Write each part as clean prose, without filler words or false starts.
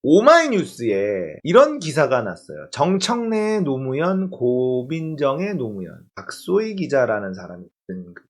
오마이뉴스에 이런 기사가 났어요. 정청래의 노무현, 고민정의 노무현, 박소희 기자라는 사람이 쓴 글.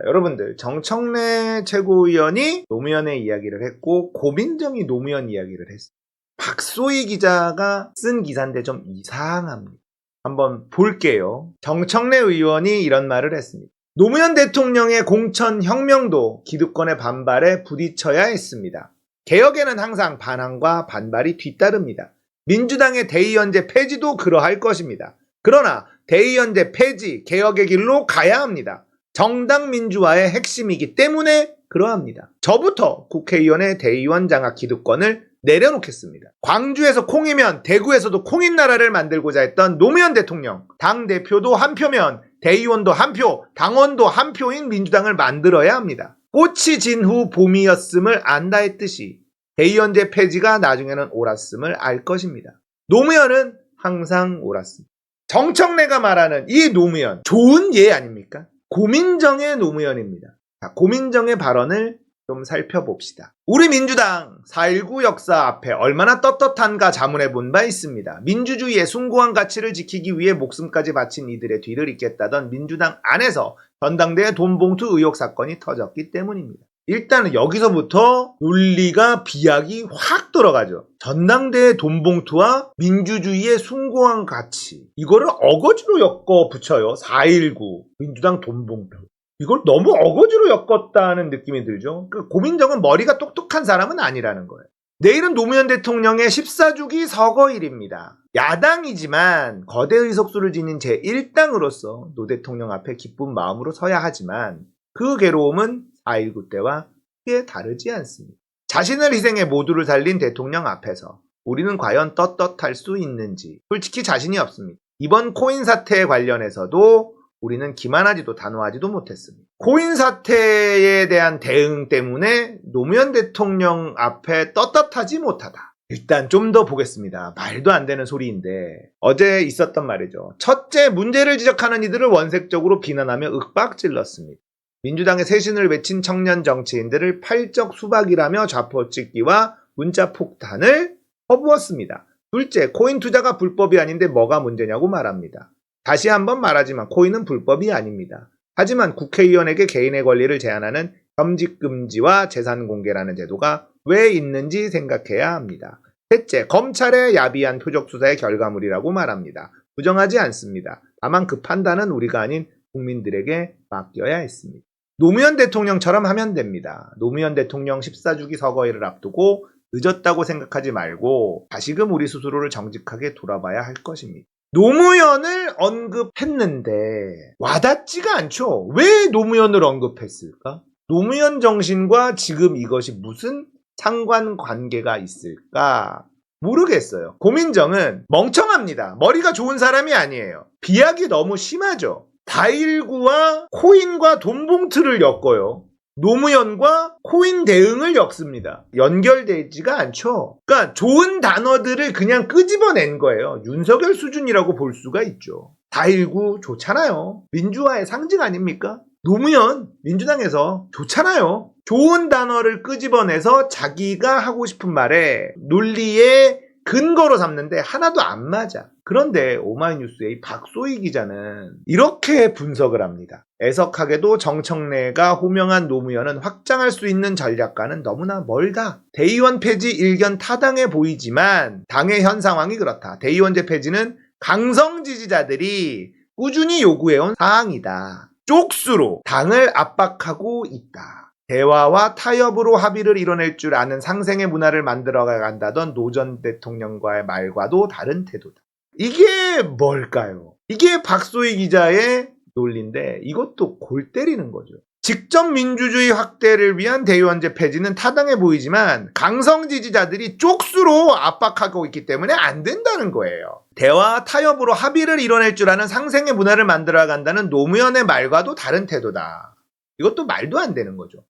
여러분들, 정청래 최고위원이 노무현의 이야기를 했고 고민정이 노무현 이야기를 했어요. 박소희 기자가 쓴 기사인데 좀 이상합니다. 한번 볼게요. 정청래 의원이 이런 말을 했습니다. 노무현 대통령의 공천혁명도 기득권의 반발에 부딪혀야 했습니다. 개혁에는 항상 반항과 반발이 뒤따릅니다. 민주당의 대의연제 폐지도 그러할 것입니다. 그러나 대의연제 폐지, 개혁의 길로 가야 합니다. 정당 민주화의 핵심이기 때문에 그러합니다. 저부터 국회의원의 대의원 장악 기득권을 내려놓겠습니다. 광주에서 콩이면 대구에서도 콩인 나라를 만들고자 했던 노무현 대통령, 당대표도 한 표면 대의원도 한 표, 당원도 한 표인 민주당을 만들어야 합니다. 꽃이 진 후 봄이었음을 안다 했듯이 대의원제 폐지가 나중에는 옳았음을 알 것입니다. 노무현은 항상 옳았습니다. 정청래가 말하는 이 노무현, 좋은 예 아닙니까? 고민정의 노무현입니다. 자, 고민정의 발언을 좀 살펴봅시다. 우리 민주당 4.19 역사 앞에 얼마나 떳떳한가 자문해 본 바 있습니다. 민주주의의 숭고한 가치를 지키기 위해 목숨까지 바친 이들의 뒤를 잇겠다던 민주당 안에서 전당대회 돈봉투 의혹 사건이 터졌기 때문입니다. 일단은 여기서부터 논리가 비약이 확 들어가죠. 전당대회 돈봉투와 민주주의의 숭고한 가치, 이거를 어거지로 엮어 붙여요. 4.19 민주당 돈봉투. 이걸 너무 어거지로 엮었다는 느낌이 들죠. 고민정은 머리가 똑똑한 사람은 아니라는 거예요. 내일은 노무현 대통령의 14주기 서거일입니다. 야당이지만 거대 의석수를 지닌 제1당으로서 노 대통령 앞에 기쁜 마음으로 서야 하지만 그 괴로움은 4.19 때와 크게 다르지 않습니다. 자신을 희생해 모두를 살린 대통령 앞에서 우리는 과연 떳떳할 수 있는지 솔직히 자신이 없습니다. 이번 코인 사태에 관련해서도 우리는 기만하지도 단호하지도 못했습니다. 코인 사태에 대한 대응 때문에 노무현 대통령 앞에 떳떳하지 못하다. 일단 좀 더 보겠습니다. 말도 안 되는 소리인데 어제 있었던 말이죠. 첫째, 문제를 지적하는 이들을 원색적으로 비난하며 윽박질렀습니다. 민주당의 쇄신을 외친 청년 정치인들을 팔적 수박이라며 좌포찍기와 문자 폭탄을 퍼부었습니다. 둘째, 코인 투자가 불법이 아닌데 뭐가 문제냐고 말합니다. 다시 한번 말하지만 코인은 불법이 아닙니다. 하지만 국회의원에게 개인의 권리를 제한하는 겸직금지와 재산공개라는 제도가 왜 있는지 생각해야 합니다. 셋째, 검찰의 야비한 표적수사의 결과물이라고 말합니다. 부정하지 않습니다. 다만 그 판단은 우리가 아닌 국민들에게 맡겨야 했습니다. 노무현 대통령처럼 하면 됩니다. 노무현 대통령 14주기 서거일을 앞두고 늦었다고 생각하지 말고 다시금 우리 스스로를 정직하게 돌아봐야 할 것입니다. 노무현을 언급했는데 와닿지가 않죠. 왜 노무현을 언급했을까? 노무현 정신과 지금 이것이 무슨 상관관계가 있을까? 모르겠어요. 고민정은 멍청합니다. 머리가 좋은 사람이 아니에요. 비약이 너무 심하죠. 4.19와 코인과 돈봉투를 엮어요. 노무현과 코인 대응을 엮습니다. 연결되지가 않죠. 그러니까 좋은 단어들을 그냥 끄집어낸 거예요. 윤석열 수준이라고 볼 수가 있죠. 4.19 좋잖아요. 민주화의 상징 아닙니까? 노무현 민주당에서 좋잖아요. 좋은 단어를 끄집어내서 자기가 하고 싶은 말에 논리의 근거로 삼는데 하나도 안 맞아. 그런데 오마이뉴스의 박소희 기자는 이렇게 분석을 합니다. 애석하게도 정청래가 호명한 노무현은 확장할 수 있는 전략과는 너무나 멀다. 대의원 폐지 일견 타당해 보이지만 당의 현 상황이 그렇다. 대의원제 폐지는 강성 지지자들이 꾸준히 요구해온 사항이다. 쪽수로 당을 압박하고 있다. 대화와 타협으로 합의를 이뤄낼 줄 아는 상생의 문화를 만들어가 간다던 노 전 대통령과의 말과도 다른 태도다. 이게 뭘까요? 이게 박소희 기자의 논리인데 이것도 골 때리는 거죠. 직접 민주주의 확대를 위한 대의원제 폐지는 타당해 보이지만 강성 지지자들이 쪽수로 압박하고 있기 때문에 안 된다는 거예요. 대화 타협으로 합의를 이뤄낼 줄 아는 상생의 문화를 만들어 간다는 노무현의 말과도 다른 태도다. 이것도 말도 안 되는 거죠.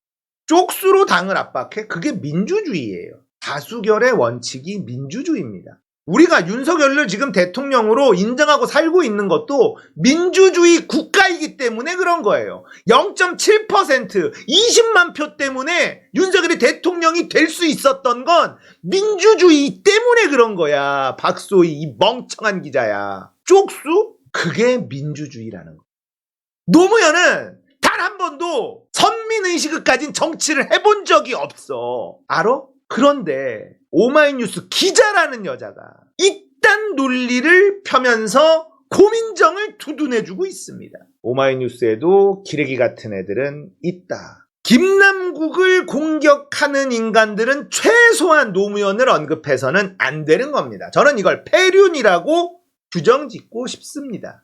쪽수로 당을 압박해? 그게 민주주의예요. 다수결의 원칙이 민주주의입니다. 우리가 윤석열을 지금 대통령으로 인정하고 살고 있는 것도 민주주의 국가이기 때문에 그런 거예요. 0.7% 20만 표 때문에 윤석열이 대통령이 될 수 있었던 건 민주주의 때문에 때문에 그런 거야. 박소희 이 멍청한 기자야. 쪽수? 그게 민주주의라는 거. 노무현은 단 한 번도 선민의식을 가진 정치를 해본 적이 없어. 알아? 그런데 오마이뉴스 기자라는 여자가 이딴 논리를 펴면서 고민정을 두둔해주고 있습니다. 오마이뉴스에도 기레기 같은 애들은 있다. 김남국을 공격하는 인간들은 최소한 노무현을 언급해서는 안 되는 겁니다. 저는 이걸 폐륜이라고 규정짓고 싶습니다.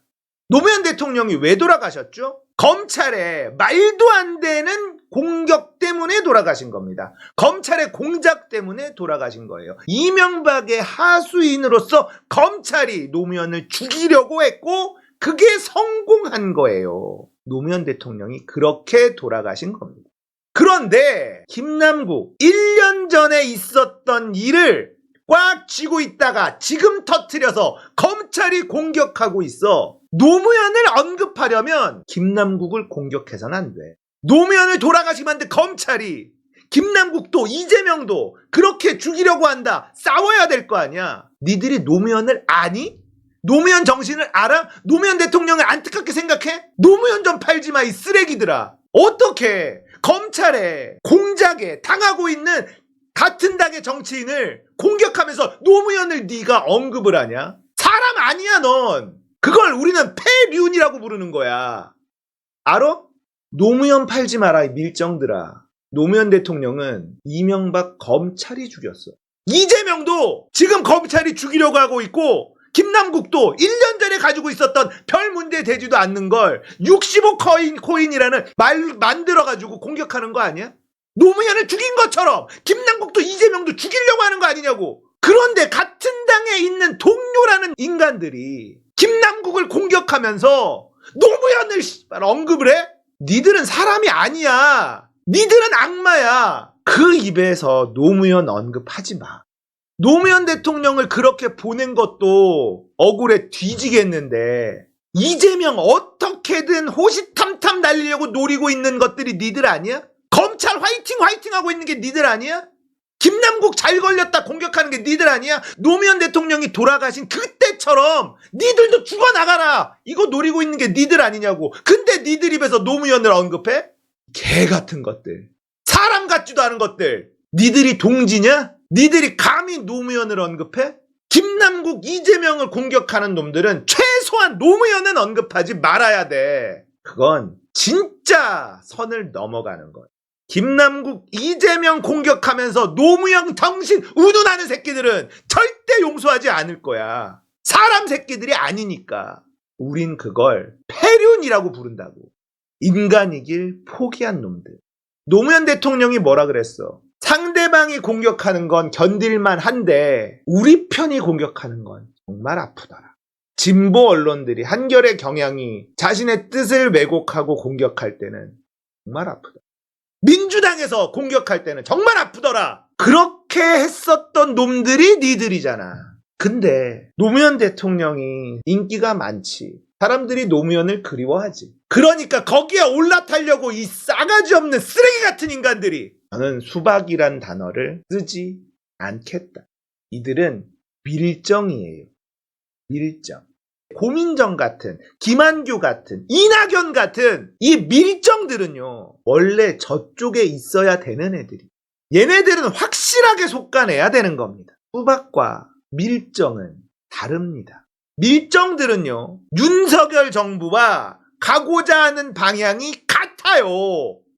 노무현 대통령이 왜 돌아가셨죠? 검찰의 말도 안 되는 공격 때문에 돌아가신 겁니다. 검찰의 공작 때문에 돌아가신 거예요. 이명박의 하수인으로서 검찰이 노무현을 죽이려고 했고 그게 성공한 거예요. 노무현 대통령이 그렇게 돌아가신 겁니다. 그런데 김남국 1년 전에 있었던 일을 꽉 쥐고 있다가 지금 터뜨려서 검찰이 공격하고 있어. 노무현을 언급하려면 김남국을 공격해서는 안 돼. 노무현을 돌아가시게 만든 검찰이 김남국도 이재명도 그렇게 죽이려고 한다. 싸워야 될 거 아니야. 니들이 노무현을 아니? 노무현 정신을 알아? 노무현 대통령을 안타깝게 생각해? 노무현 좀 팔지 마 이 쓰레기들아. 어떻게 검찰에 공작에 당하고 있는 같은 당의 정치인을 공격하면서 노무현을 네가 언급을 하냐? 사람 아니야 넌. 그걸 우리는 폐륜이라고 부르는 거야. 알아? 노무현 팔지 마라 이 밀정들아. 노무현 대통령은 이명박 검찰이 죽였어. 이재명도 지금 검찰이 죽이려고 하고 있고 김남국도 1년 전에 가지고 있었던 별 문제 되지도 않는 걸 65코인이라는 말 만들어가지고 공격하는 거 아니야? 노무현을 죽인 것처럼 김남국도 이재명도 죽이려고 하는 거 아니냐고. 그런데 같은 당에 있는 동료라는 인간들이 김남국을 공격하면서 노무현을 언급을 해? 니들은 사람이 아니야. 니들은 악마야. 그 입에서 노무현 언급하지 마. 노무현 대통령을 그렇게 보낸 것도 억울해 뒤지겠는데 이재명 어떻게든 호시탐탐 날리려고 노리고 있는 것들이 니들 아니야? 검찰 화이팅 하고 있는 게 니들 아니야? 김남국 잘 걸렸다 공격하는 게 니들 아니야? 노무현 대통령이 돌아가신 그때처럼 니들도 죽어나가라 이거 노리고 있는 게 니들 아니냐고. 근데 니들 입에서 노무현을 언급해? 개 같은 것들, 사람 같지도 않은 것들. 니들이 동지냐? 니들이 감히 노무현을 언급해? 김남국, 이재명을 공격하는 놈들은 최소한 노무현은 언급하지 말아야 돼. 그건 진짜 선을 넘어가는 거야. 김남국, 이재명 공격하면서 노무현 정신 운운하는 새끼들은 절대 용서하지 않을 거야. 사람 새끼들이 아니니까. 우린 그걸 폐륜이라고 부른다고. 인간이길 포기한 놈들. 노무현 대통령이 뭐라 그랬어? 상대방이 공격하는 건 견딜만 한데 우리 편이 공격하는 건 정말 아프더라. 진보 언론들이 한결의 경향이 자신의 뜻을 왜곡하고 공격할 때는 정말 아프다. 민주당에서 공격할 때는 정말 아프더라. 그렇게 했었던 놈들이 니들이잖아. 근데 노무현 대통령이 인기가 많지. 사람들이 노무현을 그리워하지. 그러니까 거기에 올라타려고 이 싸가지 없는 쓰레기 같은 인간들이 저는 수박이란 단어를 쓰지 않겠다. 이들은 밀정이에요. 밀정. 고민정 같은, 김한규 같은, 이낙연 같은 이 밀정들은요. 원래 저쪽에 있어야 되는 애들이. 얘네들은 확실하게 속아내야 되는 겁니다. 수박과 밀정은 다릅니다. 밀정들은요. 윤석열 정부와 가고자 하는 방향이 같아요.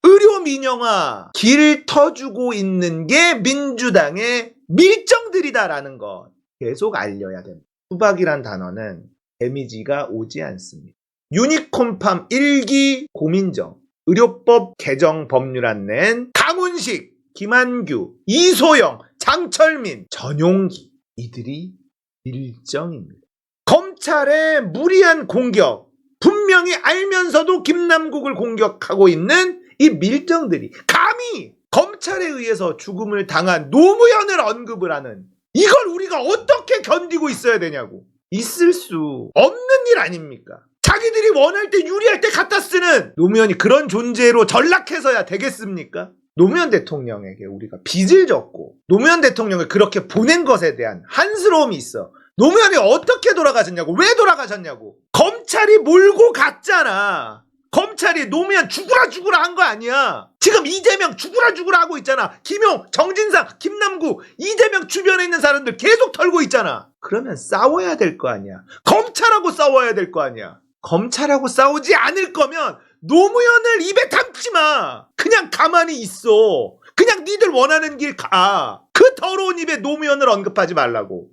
의료 민영화 길 터주고 있는 게 민주당의 밀정들이다라는 것 계속 알려야 됩니다. 수박이란 단어는 데미지가 오지 않습니다. 유니콘팜 1기 고민정, 의료법 개정 법률안 낸 강훈식, 김한규, 이소영, 장철민, 전용기 이들이 밀정입니다. 검찰의 무리한 공격, 분명히 알면서도 김남국을 공격하고 있는 이 밀정들이 감히 검찰에 의해서 죽음을 당한 노무현을 언급을 하는 이걸 우리가 어떻게 견디고 있어야 되냐고. 있을 수 없는 일 아닙니까? 자기들이 원할 때 유리할 때 갖다 쓰는 노무현이 그런 존재로 전락해서야 되겠습니까? 노무현 대통령에게 우리가 빚을 졌고 노무현 대통령을 그렇게 보낸 것에 대한 한스러움이 있어. 노무현이 어떻게 돌아가셨냐고. 왜 돌아가셨냐고. 검찰이 몰고 갔잖아. 검찰이 노무현 죽으라 한 거 아니야. 지금 이재명 죽으라 하고 있잖아. 김용, 정진상, 김남구, 이재명 주변에 있는 사람들 계속 털고 있잖아. 그러면 싸워야 될 거 아니야. 검찰하고 싸워야 될 거 아니야. 검찰하고 싸우지 않을 거면 노무현을 입에 담지 마. 그냥 가만히 있어. 그냥 니들 원하는 길 가. 그 더러운 입에 노무현을 언급하지 말라고.